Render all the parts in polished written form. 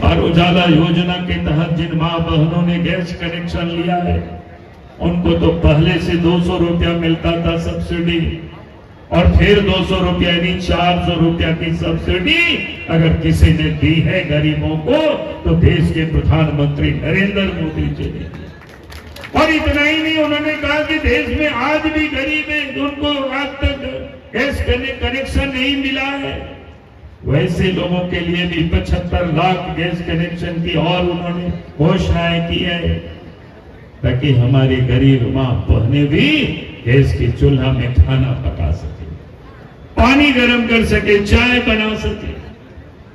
और उजाला योजना के तहत जिन मां बहनों ने गैस कनेक्शन लिया है उनको तो पहले से 200 रुपया मिलता था सब्सिडी, और फिर 200 रुपया यानी 400 रुपया की सब्सिडी अगर किसी ने दी है गरीबों को तो देश के प्रधानमंत्री नरेंद्र मोदी जी ने। और इतना ही नहीं, उन्होंने कहा कि देश में आज भी गरीब है उनको आज तक गैस कनेक्शन नहीं मिला है, वैसे लोगों के लिए भी 75 लाख गैस कनेक्शन की और उन्होंने घोषणाएं की है, ताकि हमारी गरीब मां बहनें भी गैस की चूल्हा में खाना पका सके, पानी गर्म कर सके, चाय बना सके।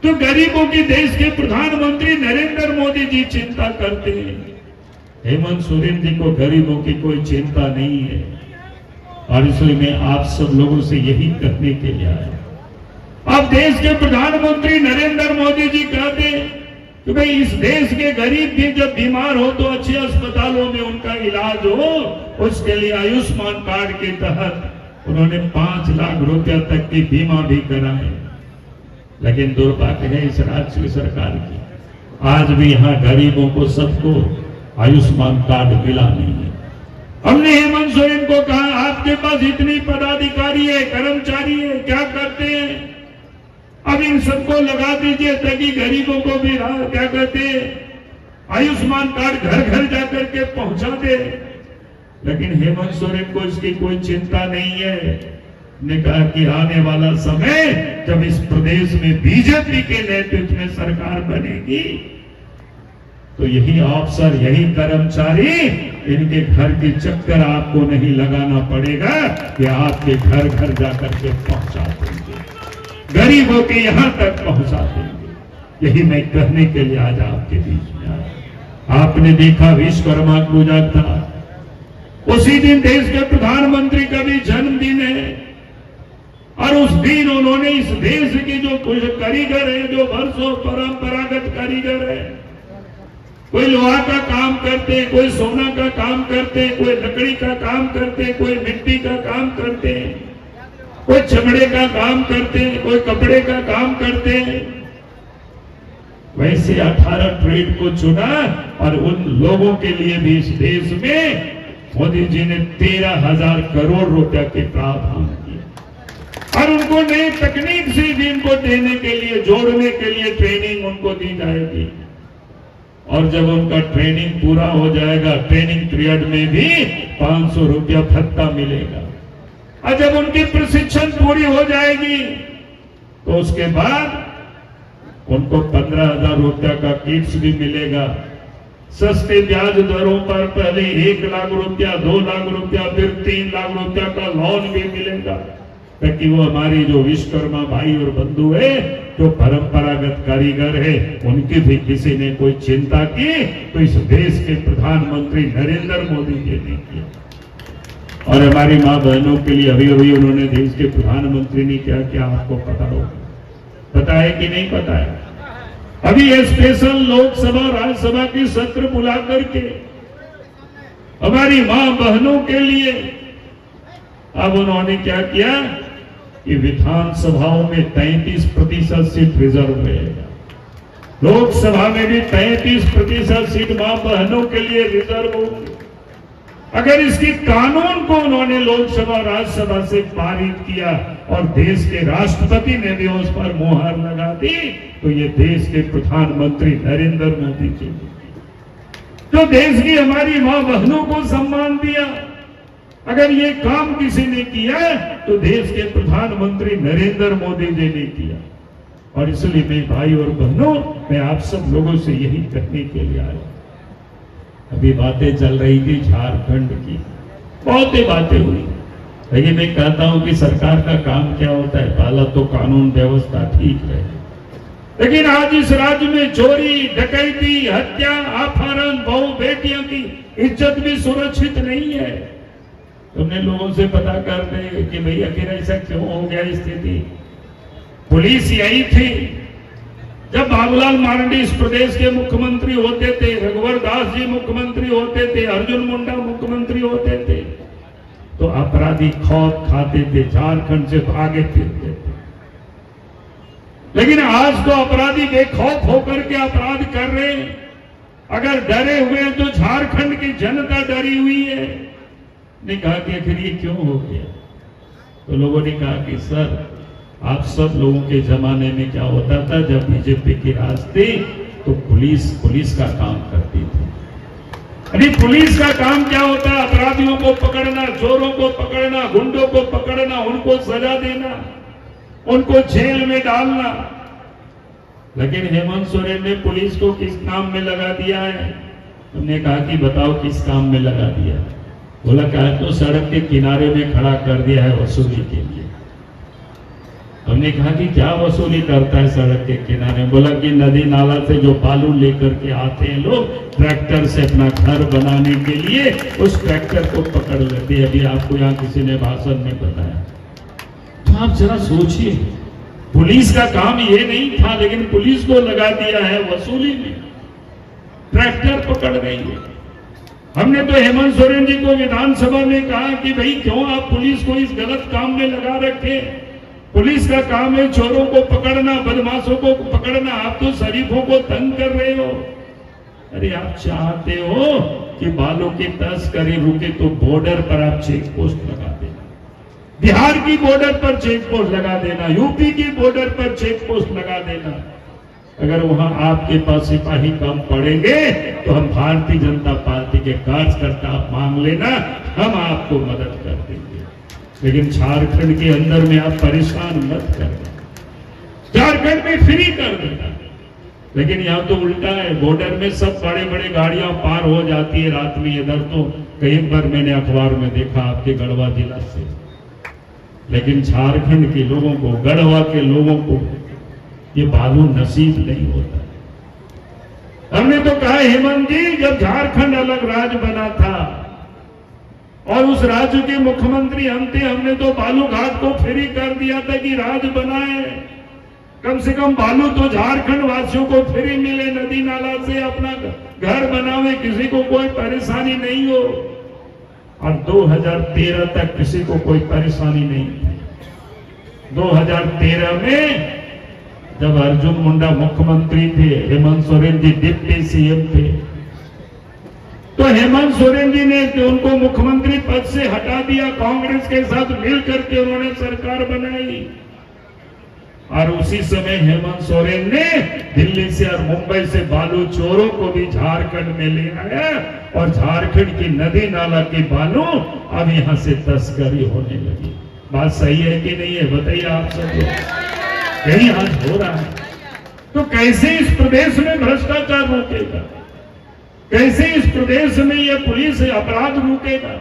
तो गरीबों की देश के प्रधानमंत्री नरेंद्र मोदी जी चिंता करते हैं। हेमंत सोरेन जी को गरीबों की कोई चिंता नहीं है, और इसलिए मैं आप सब लोगों से यही कहने के लिए आया। अब देश के प्रधानमंत्री नरेंद्र मोदी जी कहते हैं कि भाई इस देश के गरीब भी जब बीमार हो तो अच्छे अस्पतालों में उनका इलाज हो, उसके लिए आयुष्मान कार्ड के तहत उन्होंने 5 लाख रुपया तक की बीमा भी कराए। लेकिन दुर्भाग्य है इस राज्य की सरकार की, आज भी यहाँ गरीबों को सबको आयुष्मान कार्ड मिला नहीं है। हमने हेमंत सोरेन को कहा आपके पास इतनी पदाधिकारी है, कर्मचारी है, क्या करते हैं? अब इन सबको लगा दीजिए ताकि गरीबों को भी क्या कहते हैं आयुष्मान कार्ड घर घर जाकर के पहुंचा दे। लेकिन हेमंत सोरेन को इसकी कोई चिंता नहीं है। ने कहा कि आने वाला समय जब इस प्रदेश में बीजेपी के नेतृत्व में सरकार बनेगी तो यही अफसर, यही कर्मचारी, इनके घर के चक्कर आपको नहीं लगाना पड़ेगा कि आपके घर घर जाकर के पहुंचा देंगे, गरीबों के यहां तक पहुंचा देंगे। यही मैं कहने के लिए आज आपके बीच में आया। आपने देखा विश्वकर्मा पूजा था, उसी दिन देश के प्रधानमंत्री का भी जन्मदिन है, और उस दिन उन्होंने इस देश के जो कुछ कारीगर है, जो वर्षों परंपरागत कारीगर है, कोई लोहा का काम करते, कोई सोना का काम करते, कोई लकड़ी का काम करते, कोई मिट्टी का काम करते, कोई चमड़े का काम करते, कोई कपड़े का काम करते, वैसे 18 ट्रेड को चुना और उन लोगों के लिए भी इस देश में मोदी जी ने 13,000 करोड़ रुपया के प्रावधान किए, और उनको नई तकनीक से भी इनको देने के लिए, जोड़ने के लिए ट्रेनिंग उनको दी जाएगी। और जब उनका ट्रेनिंग पूरा हो जाएगा, ट्रेनिंग पीरियड में भी 500 रुपया भत्ता मिलेगा, और जब उनकी प्रशिक्षण पूरी हो जाएगी तो उसके बाद उनको 15,000 रुपया का किट्स भी मिलेगा। सस्ते ब्याज दरों पर पहले 1 लाख रुपया, 2 लाख रुपया, फिर 3 लाख रुपया का लोन भी मिलेगा, ताकि वो हमारी जो विश्वकर्मा भाई और बंधु है, जो परंपरागत कारीगर है, उनकी भी किसी ने कोई चिंता की तो इस देश के प्रधानमंत्री नरेंद्र मोदी जी ने किया। और हमारी मां बहनों के लिए अभी अभी उन्होंने देश के प्रधानमंत्री ने क्या किया आपको पता होगा, पता है कि नहीं पता है? अभी ये स्पेशल लोकसभा राज्यसभा की सत्र बुला करके हमारी मां बहनों के लिए अब उन्होंने क्या किया कि विधानसभाओं में 33% सीट रिजर्व रहेगा, लोकसभा में भी 33% सीट मां बहनों के लिए रिजर्व होगी। अगर इसकी कानून को उन्होंने लोकसभा राज्यसभा से पारित किया और देश के राष्ट्रपति ने भी उस पर मुहर लगा दी, तो ये देश के प्रधानमंत्री नरेंद्र मोदी जी जो देश की हमारी मां बहनों को सम्मान दिया, अगर ये काम किसी ने किया तो देश के प्रधानमंत्री नरेंद्र मोदी जी ने किया। और इसलिए मैं भाई और बहनों, मैं आप सब लोगों से यही कहने के लिए आया। अभी बातें चल रही थी झारखंड की, बहुत ही बातें हुई, लेकिन मैं कहता हूं कि सरकार का काम क्या होता है, पहला तो कानून व्यवस्था ठीक रहे, लेकिन आज इस राज्य में चोरी, डकैती, हत्या, अपहरण, बहू बेटियों की इज्जत भी सुरक्षित नहीं है। तुमने लोगों से पता कर दे कि भाई आखिर ऐसा क्यों हो गया स्थिति। पुलिस यही थी जब बाबूलाल मार्ंडी इस प्रदेश के मुख्यमंत्री होते थे, रघुवर दास जी मुख्यमंत्री होते थे, अर्जुन मुंडा मुख्यमंत्री होते थे, तो अपराधी खौफ खाते थे, झारखंड से भागे फिरते थे। लेकिन आज तो अपराधी बेखौफ होकर के अपराध कर रहे हैं। अगर डरे हुए हैं तो झारखंड की जनता डरी हुई है। ने कहा कि आखिर ये क्यों हो गया? तो लोगों ने कहा कि सर, आप सब लोगों के जमाने में क्या होता था, जब बीजेपी की राज थी तो पुलिस का काम करती थी। अरे पुलिस का काम क्या होता है? अपराधियों को पकड़ना, चोरों को पकड़ना, गुंडों को पकड़ना, उनको सजा देना, उनको जेल में डालना। लेकिन हेमंत सोरेन ने पुलिस को किस काम में लगा दिया है? हमने कहा कि बताओ किस काम में लगा दिया? बोला क्या तो सड़क के किनारे में खड़ा कर दिया है वसूली के लिए। हमने कहा कि क्या वसूली करता है सड़क के किनारे? बोला कि नदी नाला से जो बालू लेकर के आते हैं लोग ट्रैक्टर से अपना घर बनाने के लिए, उस ट्रैक्टर को पकड़ लेते हैं। अभी आपको यहाँ किसी ने भाषण में बताया। तो आप जरा सोचिए, पुलिस का काम ये नहीं था, लेकिन पुलिस को लगा दिया है वसूली में, ट्रैक्टर पकड़ गई है। हमने तो हेमंत सोरेन जी को विधानसभा में कहा कि भाई क्यों आप पुलिस को इस गलत काम में लगा रखे? पुलिस का काम है चोरों को पकड़ना, बदमाशों को पकड़ना, आप तो शरीफों को तंग कर रहे हो। अरे आप चाहते हो कि बालों की तस्करी रुके तो बॉर्डर पर आप चेक पोस्ट लगा देना, बिहार की बॉर्डर पर चेक पोस्ट लगा देना, यूपी की बॉर्डर पर चेक पोस्ट लगा देना। अगर वहां आपके पास सिपाही कम पड़ेंगे तो हम भारतीय जनता पार्टी के कार्यकर्ता आप मांग लेना, हम आपको मदद कर देंगे। लेकिन झारखंड के अंदर में आप परेशान मत करना, झारखंड में फ्री कर देना। लेकिन यहाँ तो उल्टा है, बॉर्डर में सब बड़े बड़े गाड़ियां पार हो जाती है रात में। इधर तो कई बार मैंने अखबार में देखा आपके गढ़वा जिला से, लेकिन झारखंड के लोगों को, गढ़वा के लोगों को ये बालू नसीब नहीं होता। हमने तो कहा हेमंत जी, जब झारखंड अलग राज्य बना था और उस राज्य के मुख्यमंत्री हम थे, हमने तो बालू घाट को फ्री कर दिया था कि राज्य बनाए, कम से कम बालू तो झारखंड वासियों को फ्री मिले, नदी नाला से अपना घर बनावे, किसी को कोई परेशानी नहीं हो। और 2013 तक किसी को कोई परेशानी नहीं थी। 2013 में जब अर्जुन मुंडा मुख्यमंत्री थे, हेमंत सोरेन जी डिप्टी सीएम थे, तो हेमंत सोरेन जी ने उनको मुख्यमंत्री पद से हटा दिया। कांग्रेस के साथ मिलकर के उन्होंने सरकार बनाई। और उसी समय हेमंत सोरेन ने दिल्ली से और मुंबई से बालू चोरों को भी झारखंड में ले आया और झारखंड की नदी नाला की बालू अब यहां से तस्करी होने लगी। बात सही है कि नहीं है? बताइए आप सब। यही आज हो रहा है। तो कैसे इस प्रदेश में भ्रष्टाचार रुकेगा? कैसे इस प्रदेश में यह पुलिस अपराध रुकेगा?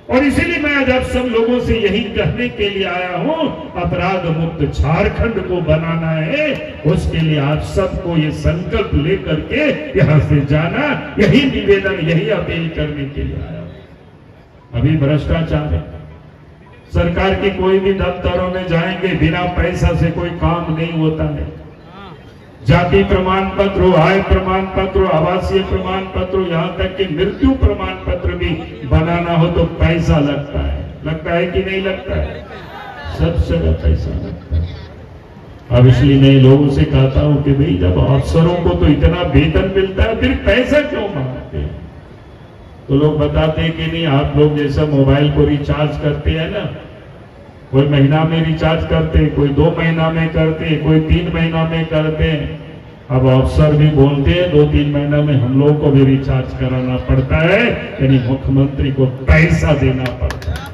और इसीलिए मैं आज आप सब लोगों से यही कहने के लिए आया हूं, अपराध मुक्त झारखंड को बनाना है। उसके लिए आप सबको ये संकल्प लेकर के यहां से जाना, यही निवेदन, यही अपील करने के लिए आया हूं। अभी भ्रष्टाचार है, सरकार की कोई भी दफ्तरों में जाएंगे, बिना पैसा से कोई काम नहीं होता है। जाति प्रमाण पत्र, आय प्रमाण पत्र, आवासीय प्रमाण पत्र, यहाँ तक कि मृत्यु प्रमाण पत्र भी बनाना हो तो पैसा लगता है कि नहीं लगता है? सब जगह पैसा लगता है। अब इसलिए मैं लोगों से कहता हूं कि भाई जब अफसरों को तो इतना वेतन मिलता है, फिर पैसा क्यों मांगते हैं? तो लोग बताते हैं कि नहीं, आप लोग जैसा मोबाइल को रिचार्ज करते हैं ना, कोई महीना में रिचार्ज करते, कोई 2 महीना में करते, कोई 3 महीना में करते। अब अफसर भी बोलते हैं 2-3 महीना में हम लोग को भी रिचार्ज कराना पड़ता है, यानी मुख्यमंत्री को पैसा देना पड़ता है।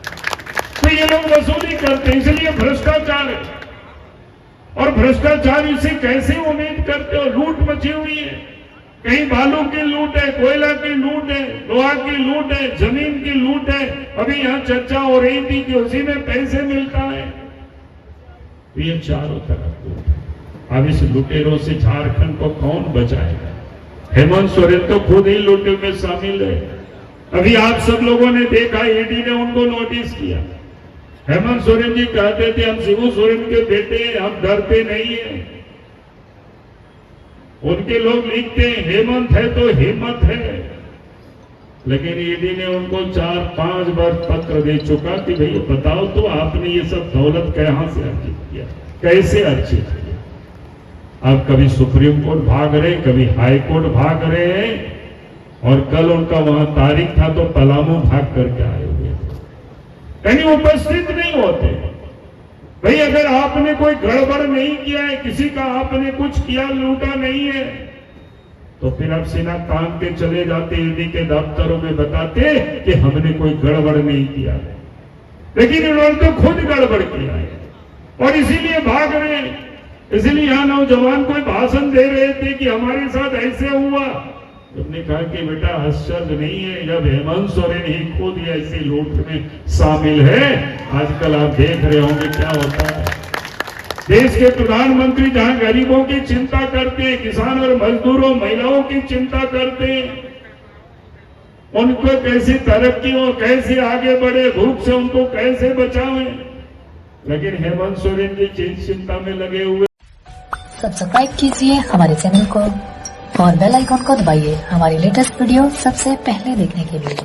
तो ये लोग वसूली करते हैं, इसलिए भ्रष्टाचार है। और भ्रष्टाचार इसे कैसे उम्मीद करते हो? लूट मची हुई है, कहीं बालू की लूट है, कोयला की लूट है, लोहा की लूट है, जमीन की लूट है। अभी यहाँ चर्चा हो रही थी कि उसी में पैसे मिलता है। ये चारों तरफ लूट है। अब इस लुटेरों से झारखंड को कौन बचाएगा? हेमंत सोरेन तो खुद ही लूटे में शामिल है। अभी आप सब लोगों ने देखा, ईडी ने उनको नोटिस किया। हेमंत सोरेन जी कहते थे हम शिबू सोरेन के बेटे हैं, हम डरते नहीं है। उनके लोग लिखते हैं हेमंत है तो हिम्मत है। लेकिन ईडी ने उनको 4-5 बार पत्र दे चुका कि भाई बताओ तो आपने ये सब दौलत कहां से अर्जित किया, कैसे अर्जित किया? अब कभी सुप्रीम कोर्ट भाग रहे, कभी हाई कोर्ट भाग रहे हैं, और कल उनका वहां तारीख था तो पलामू भाग करके आए हुए थे, कहीं उपस्थित नहीं होते। भाई अगर आपने कोई गड़बड़ नहीं किया है, किसी का आपने कुछ किया लूटा नहीं है, तो फिर आप सीना तान के चले जाते, ईडी के दफ्तरों में बताते कि हमने कोई गड़बड़ नहीं किया है। लेकिन उन्होंने तो खुद गड़बड़ किया है और इसीलिए भाग रहे हैं। इसलिए यहां नौजवान कोई भाषण दे रहे थे कि हमारे साथ ऐसे हुआ, तुमने कहा कि बेटा आश्चर्य नहीं है जब हेमंत सोरेन ही खुद ऐसे लूट में शामिल है। आजकल आप देख रहे होंगे क्या होता है। देश के प्रधानमंत्री जहां गरीबों की चिंता करते हैं, किसान और मजदूरों महिलाओं की चिंता करते हैं, उनको कैसे तरक्की हो, कैसे आगे बढ़े, भूख से उनको कैसे बचावें, लेकिन हेमंत सोरेन की चिंता में लगे हुए। सब्सक्राइब कीजिए हमारे चैनल को और बेल आइकॉन को दबाइए हमारी लेटेस्ट वीडियो सबसे पहले देखने के लिए।